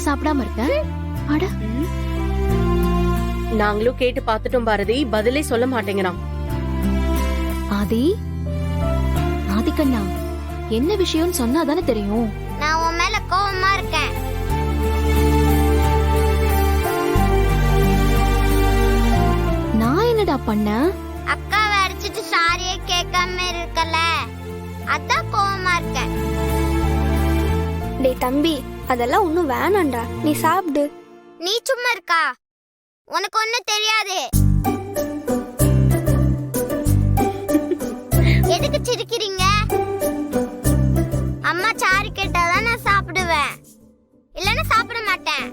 சாப்பிடாம இருக்க? அட, நாங்களும் கேட்டு பாத்துட்டோம் பாரதி, பதிலே சொல்ல மாட்டேங்கிறான். ஆதி, ஆதிக்கண்ணா, என்ன விஷயம்னு சொன்னாதானே தெரியும். நான் உன் மேல கோவமா இருக்கேன். நான் என்னடா பண்ண? அக்காவை அடிச்சிட்டு சாரியே கேட்காம இருக்கல, அதான் கோவமா இருக்கேன். டேய் தம்பி, அதெல்லாம் ஒண்ணும் வேணாம்டா, நீ சாப்பிடு. நீ சும்மா இருக்கா? உனக்கு ஒண்ணும் தெரியாது. எதுக்கு சிரிக்கிறீங்க? அம்மா சாரி கேட்டாதான் நான் சாப்பிடுவேன், இல்லன்னா சாப்பிட மாட்டேன்.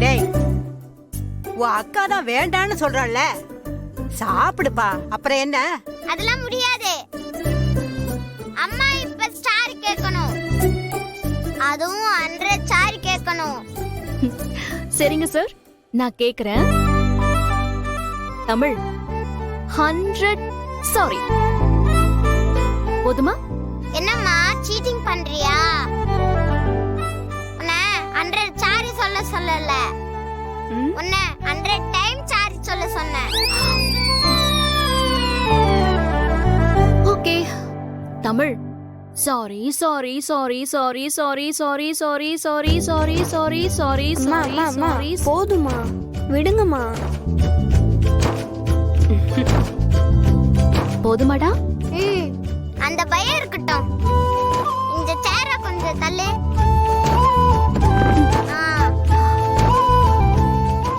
டேய், உன் அக்கா தான் வேண்டான்னு சொல்றாள்ல, சாப்பிடுப்பா. அப்புறம் என்ன? அதெல்லாம் முடியாது. அம்மா இப்ப சாரி கேட்கணும், அதுவும் 100 சாரி கேட்கணும். சரிங்க சார், நான் கேக்குறேன். தமிழ் 100 சாரி போதுமா? என்னம்மா சீட்டிங் பண்றியா? உன்னை 100 சாரி சொல்ல சொல்லல, உன்னை 100 டைம் சாரி சொல்ல சொன்னேன். Okay Tamil, sorry sorry sorry sorry sorry sorry sorry sorry sorry sorry sorry sorry sorry. போதுமா, விடுங்கம்மா. போதுமாடா? அந்த பயம் இருக்கட்டும். இந்த சேர கொஞ்சம் தள்ளு.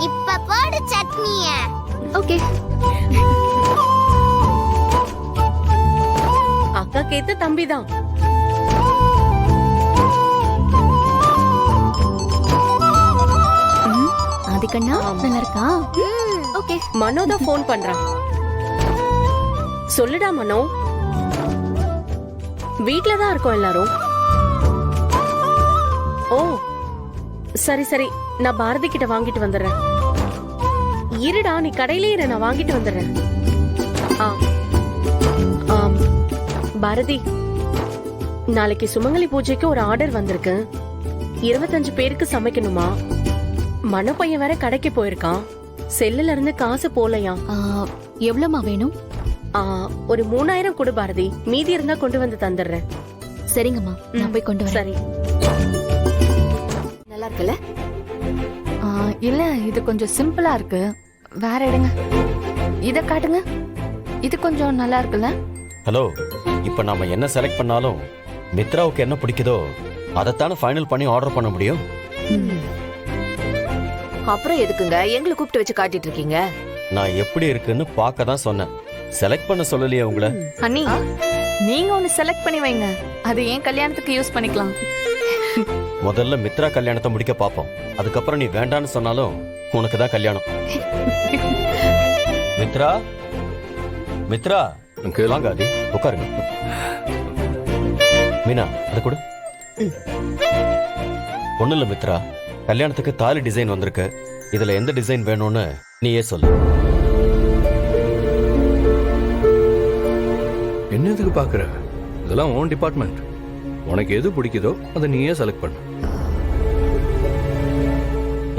இப்ப போடு சட்னிய. ஓகே. அக்கா கேத்த தம்பிதான். ஆதிக்கண்ணா நல்லா இருக்கா? ஓகே. மனோ தான் போன் பண்றான். சொல்லுடா மனோ. வீட்லதான் இருக்கோம் எல்லாரும். ஓ சரி சரி, நான் பாரதி கிட்ட வாங்கிட்டு வந்துடுறேன். இருடா, நீ கடையிலே இரு, நான் வாங்கிட்டு வந்துடுறேன். பாரதி, நாளைக்கு சுமங்கலி பூஜைக்கு ஒரு ஆர்டர் வந்திருக்கு. 25 பேருக்கு சமைக்கணுமா? மனோ பையன் வேற கடைக்கு போயிருக்கான். செல்லுல இருந்து காசு போலையா? எவ்வளவுமா வேணும்? ஒரு 3000 கொடு பாரதி, மீதி இருந்தா கொண்டு வந்து தந்துடுறேன். சரிங்கம்மா, நான் போய் கொண்டு வரேன். சரி. நல்லா இருக்குல்ல? இல்ல, இது கொஞ்சம் சிம்பிளா இருக்கு. வேற எடுங்க, இத காட்டுங்க. இது கொஞ்சம் நல்லா இருக்குல்ல? ஹலோ, இப்ப நாம என்ன செலக்ட் பண்ணாலும் மித்ராவுக்கு என்ன பிடிக்குதோ அதைத்தானே ஃபைனல் பண்ணி ஆர்டர் பண்ண முடியும். அப்புறம் எதுக்குங்க எங்களை கூப்பிட்டு வச்சு காட்டிட்டு இருக்கீங்க? நான் எப்படி இருக்குன்னு பார்க்க தான் சொன்னேன், செலக்ட் பண்ண சொல்லலையே உங்களை. அண்ணி, நீங்க ஒன்னு செலக்ட் பண்ணி வைங்க, அது ஏன் கல்யாணத்துக்கு யூஸ் பண்ணிக்கலாம். முதல்ல மித்ரா கல்யாணத்தை முடிக்க பாப்போம், அதுக்கப்புறம் நீ வேண்டான்னு சொன்னாலும் உனக்கு தான் கல்யாணம். மித்ரா, மித்ரா வாங்க. ஆதி உட்காருங்க. மீனா அதை கொடு. ஒண்ணு இல்ல மித்ரா, கல்யாணத்துக்கு தாலி டிசைன் வந்திருக்கு. இதுல எந்த டிசைன் வேணும்னு நீயே சொல்லு. என்னதுக்கு பாக்குற? இதெல்லாம் ஓன் டிபார்ட்மெண்ட். உனக்கு எது பிடிக்குதோ அதை நீயே செலக்ட் பண்ணு.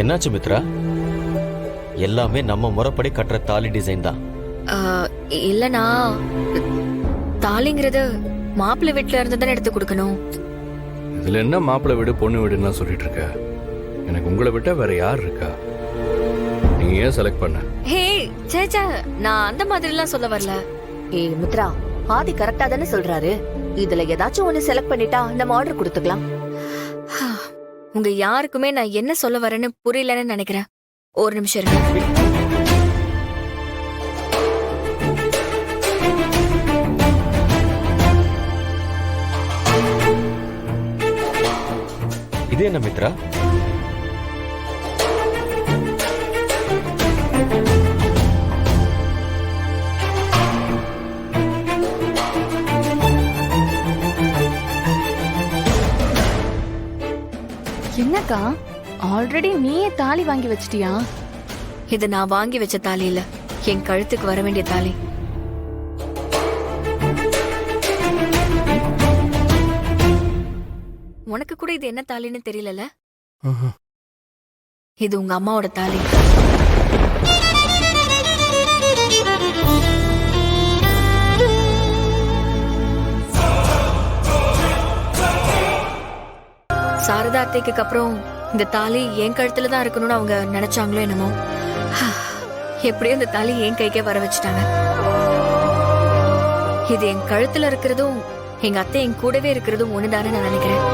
என்னாச்சு மித்ரா? எல்லாமே நம்ம முறைப்படி கட்டுற தாலி டிசைன் தான். இல்லனா, தாலிங்கிறது மாப்பிள்ளை வீட்டுல இருந்து தானே எடுத்து கொடுக்கணும். இதுல என்ன மாப்பிள்ளை வீடு பொண்ணு வீடுன்னா சொல்லிட்டு இருக்க? எனக்கு உங்களை விட்டா வேற யார் இருக்கா? நீ ஏன் செலக்ட் பண்ண? ஹே சேச்சா, நான் அந்த மாதிரி எல்லாம் சொல்ல வரல. ஏய் மித்ரா, ஆதி கரெக்டா தானே சொல்றாரு. இதுல ஏதாச்சும் ஒன்னு செலக்ட் பண்ணிட்டா நம்ம ஆர்டர் கொடுத்துக்கலாம். உங்க யாருக்குமே நான் என்ன சொல்ல வரேன்னு புரியலன்னு நினைக்கிறேன். ஒரு நிமிஷம் இருங்க. இது என்ன மித்ரா? என்னக்கா, ஆல்ரெடி நீயே தாலி வாங்கி வச்சிட்டியா? இது நான் வாங்கி வச்ச தாலி இல்ல, என் கழுத்துக்கு வர வேண்டிய தாலி. உனக்கு கூட இது என்ன தாலின்னு தெரியலல? இது உங்க அம்மாவோட தாலி. சாரதா அத்தைக்கு அப்புறம் இந்த தாலி என் கழுத்துல தான் இருக்கணும்னு அவங்க நினைச்சாங்களோ என்னமோ. எப்படியோ இந்த தாலி என் கைக்கே வர வச்சுட்டாங்க. இது என் கழுத்துல இருக்கிறதும் எங்க அத்தை என் கூடவே இருக்கிறதும் ஒண்ணுதானே நான் நினைக்கிறேன்.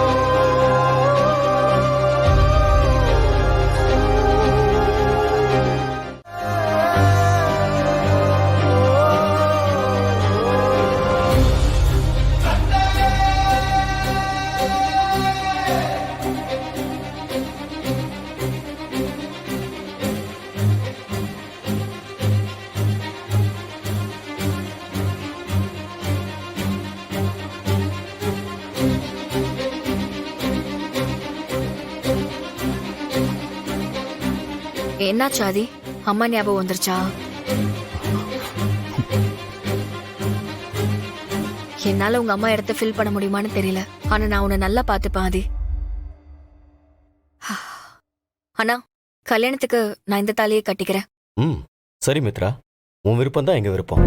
என்னாச்சு ஆதி? அம்மா ஞாபகம் வந்துருச்சா? என்னால உங்க அம்மா இடத்த ஃபில் பண்ண முடியுமான்னு தெரியல. ஆனா நான் உன்னை நல்லா பாத்துப்பேன் ஆதி. அண்ணா, கல்யாணத்துக்கு நான் இந்த தாலியை கட்டிக்கிறேன். ம் சரி மித்ரா, உன் விருப்பம் தான் எங்க விருப்பம்.